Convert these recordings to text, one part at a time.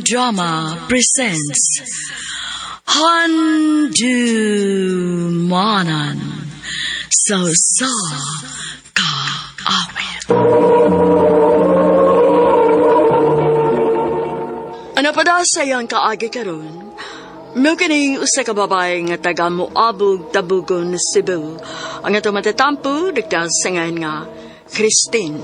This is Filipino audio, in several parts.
Drama presents Handumanan So Ka Awit. Ano pa daw sayang kaagi karon? May kining usa ka babae nga taga Moabog, Tabugon, Cebu. Ang ato matatampo, dagdag sa ngayon nga, Christine.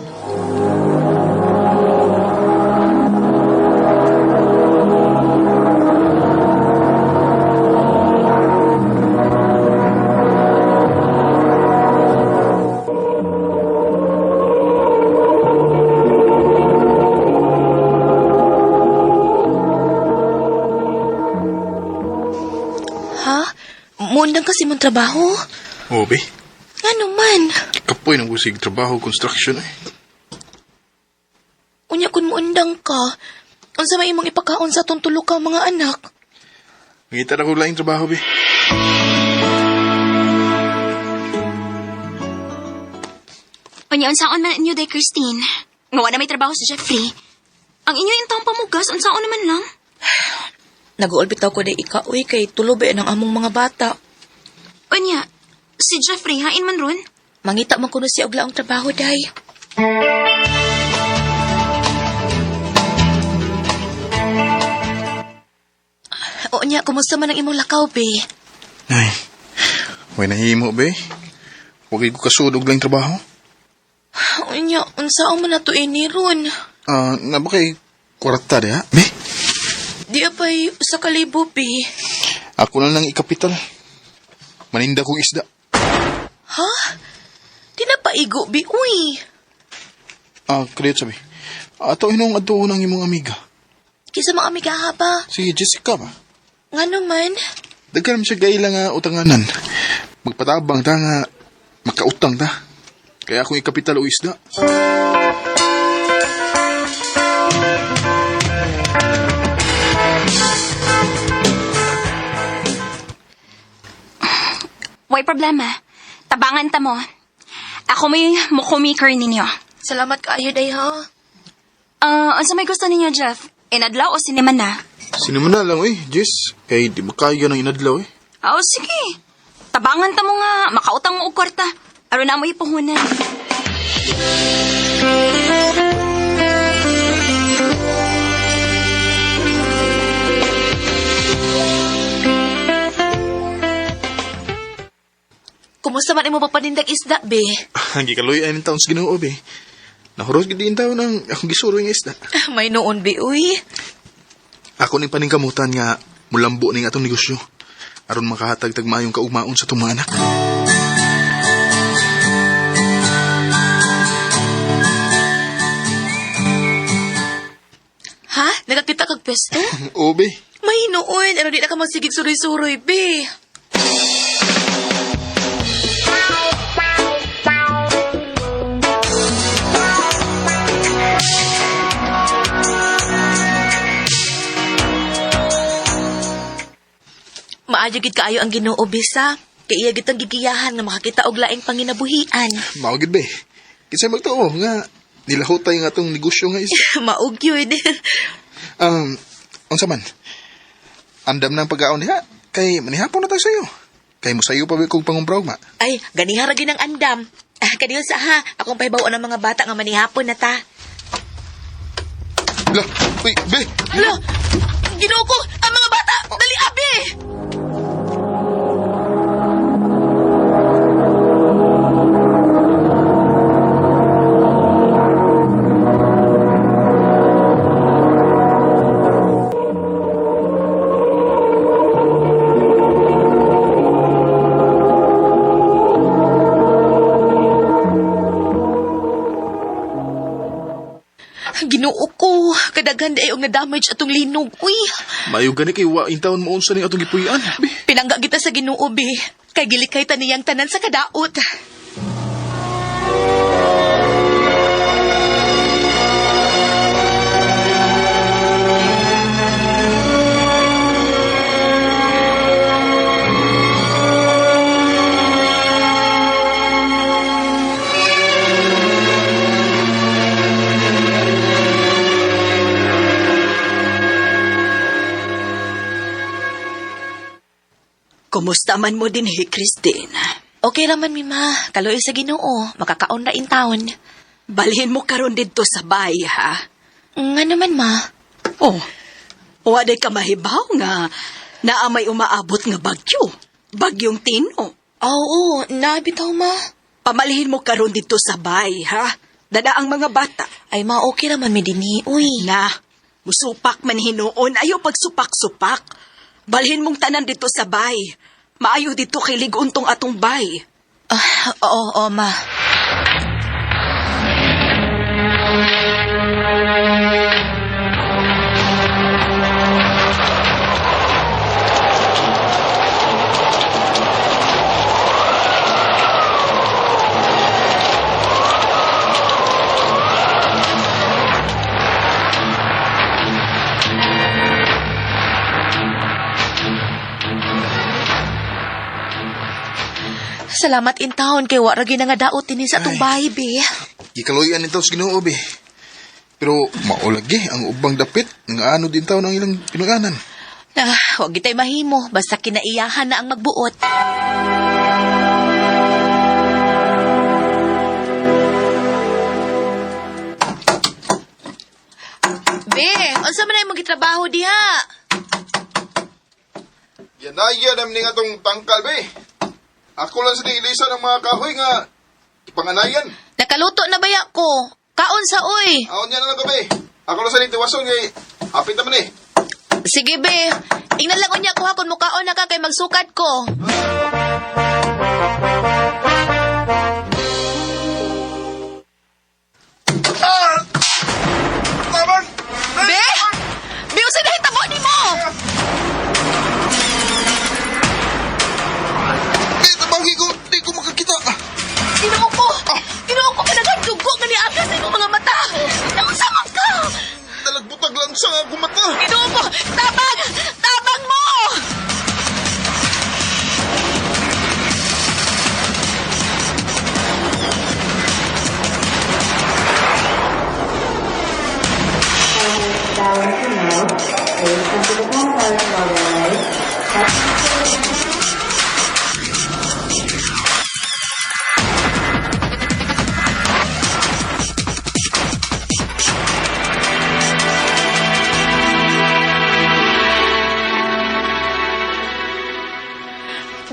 Muundang kasi mong trabaho? Oo, be. Ano man? Kapoy ng usig trabaho, construction eh. Unya kun muundang ka, unsa may imong ipakaon sa tuntulo ka mga anak? Ngita na ko laing trabaho, be. Unya, unsaon man inyo day, Christine? Nga wala may trabaho sa Jeffrey. Ang inyo yung taong pamugas, unsaon naman lang? Nag-uol bitaw ko day ikaoy kay tulobe ng among mga bata. Unya, si Jeffrey, hain man ron? Mangita man kuno siya og laong trabaho, day. O nya, kumusta man ang imong lakaw, be? Ay, may nahimo, be. Huwag ko kasudog lang trabaho. O nya, unsaon man nato ini ron? Nga ba kay kwarta de, ha? Be? Di apay usa ka libo, be. Ako na lang ikapital. Maninda kong isda. Ha? Di na paigo, be, uy. Kriyot sabi. Ato inong ato ng imong amiga. Kisa mga amiga ha ba? Si Jessica ba? Nga naman. Dagkan siya gaila nga utanganan. Magpatabang ta nga makautang ta. Kaya akong ikapital o isda. Way problema. Tabangan ta mo. Ako may mukumaker ninyo. Salamat kaayo, day, ha? Unsa may gusto ninyo, Jeff? Inadlaw o sinima na? Sinimo na lang, Jess. Kay di makaya ng inadlaw, Sige. Tabangan ta mo nga. Makautang mo og kwarta. Aron na mo ipuhunan. Kumusta man imo papanindag isda, be? Ang gikaloy ay ng taon sa Ginoo, be. Nahuros gid din taon ng akong gisuro yung isda. May noon, be, uy. Ako ning paningkamutan nga mulambo ning atong negosyo. Aron makahatag-tag maayong kaugmaon sa itong mga anak. Ha? Nagakita kag pwesto? Oo, be. May noon. Ano di na ka magsigig suroy-suroy, be? Maayo gid kaayo ang Ginoo, bisa. Kay iya gid ang gigiyahan nga makakita og laing panginabuhian. Mao gid, be. Kisay magtuo nga nilahutay nga atong negosyo nga isda. Maog yun. Unsa man? Andam na ang pag-aon diha. Kay manihapon na tayo sa'yo. Kay mo sa'yo pa ba kong pangumbraw, ma? Ay, ganiha ra gid ang andam. Kadiyo sa ha, akong pahibaw ng mga bata nga manihapon na ta. Hala, uy, be! Hala, Ginoo ko, ang mga bata, dali abi! Ginoo ko, kadaghan ay og na-damage atong linog, uy. Mayo gani kay wa taon mo unsa ning atong gipuy-an, be. Pinangga kita sa Ginoo, be. Kay gilikay ta niyang tanan sa kadaot. Kumusta man mo din, Christine? Okay raman, Mima. Kaloy sa Ginoo. Makakaon na in town. Balhin mo karon dito sa bay, ha? Nga naman, Ma. Oh, waday ka mahibaw nga naamay umaabot nga bagyo. Bagyong Tino. Oo, nabitaw, Ma. Pamalhin mo karon dito sa bay, ha? Dada ang mga bata. Ay, Ma, okay raman mi dinhi. Uy. Na, musupak man hinuon, ayaw pagsupak-supak. Balhin mong tanan dito sa bay. Maayo dito kay liguntong atong bay. Oo, Ma. Salamat in town kay wa ra gyud nga daot dinhi sa atong bahay, be. Gikaloyan nito sa Ginoo, be. Pero maulagi ang ubang dapit nga ano din taon ang ilang pinuganan. Wag gitay mahimo basta kinaiyahan na ang magbuot. Be, unsa man ay mo gitrabaho diha? Yan na namin nga itong tangkal, be. Ako lang sa ilisa ng mga kahoy nga ipanganayan. Nakaluto na baya ko. Kaon sa uy. Aon yan na lang, be. Ako lang sa tiwason ngay hapit naman eh. Sige, be. Ingnan lang unya ko ha kung mukaon na ka kay magsukat ko. Tabang! Be! Be, usa na hitabo ni mo! Be, tabangi ko. Di ko makakita. Ginoo ko! Ginoo ko kinagang dugo nga ni Aga sa imong mga mata! Naunsamang ka! Dalagbutag lang sa ako mata. Ginoo ko! Tabang! Tabang mo!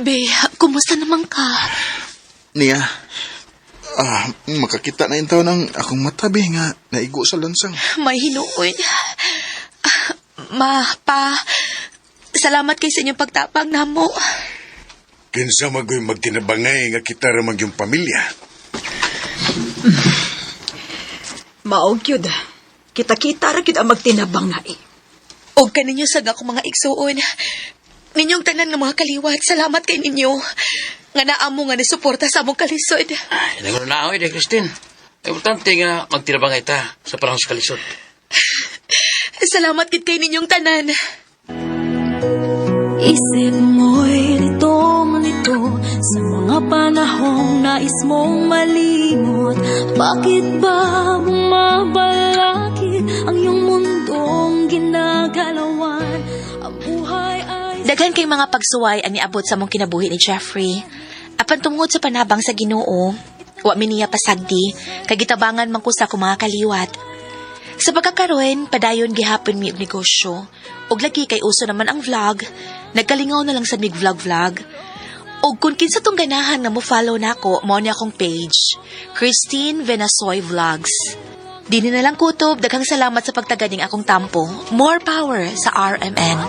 Be, kumusta naman ka? Niya, makakita na yung taon ng akong mata, be, nga naigo sa lansang. May hinuon. Pa, salamat kay sa inyong pagtapang na mo. Kinsa magoy magtinabangay nga kita ramang yung pamilya. Maog yun. Kita-kita ra gyud ang magtinabang nga eh. Og kaninyo sa akong mga igsuon. Ninyong tanan nga mga kaliwat, salamat kay ninyo. Nga naamo nga nisuporta sa among kalisod. Nangulo na ako, Christine. Importante nga magtirabangay ta sa parang sa kalisod. Salamat gid kay ninyong tanan. Isip mo'y litong-lito sa mga panahong nais mong malimot. Bakit ba bumabalaki ang iyong mundong ginagalawan? Ang buhay ay... Daghan kay mga pagsuway ang niabot sa mong kinabuhi ni Jeffrey. Apan tungod sa panabang sa Ginoo, wa mi niya pasagdi, kay gitabangan man ko sa akong mga kaliwat. Sa pagkakaroon, padayon gihapon mi og negosyo. Og lagi kay uso naman ang vlog, nagkalingaw na lang sa mig vlog. Og kung kinsa tong ganahan nga mo follow nako, mao ni akong page, Christine Venasoy Vlogs. Dini na lang kutob, daghang salamat sa pagtaganing akong tampo. More power sa RMN.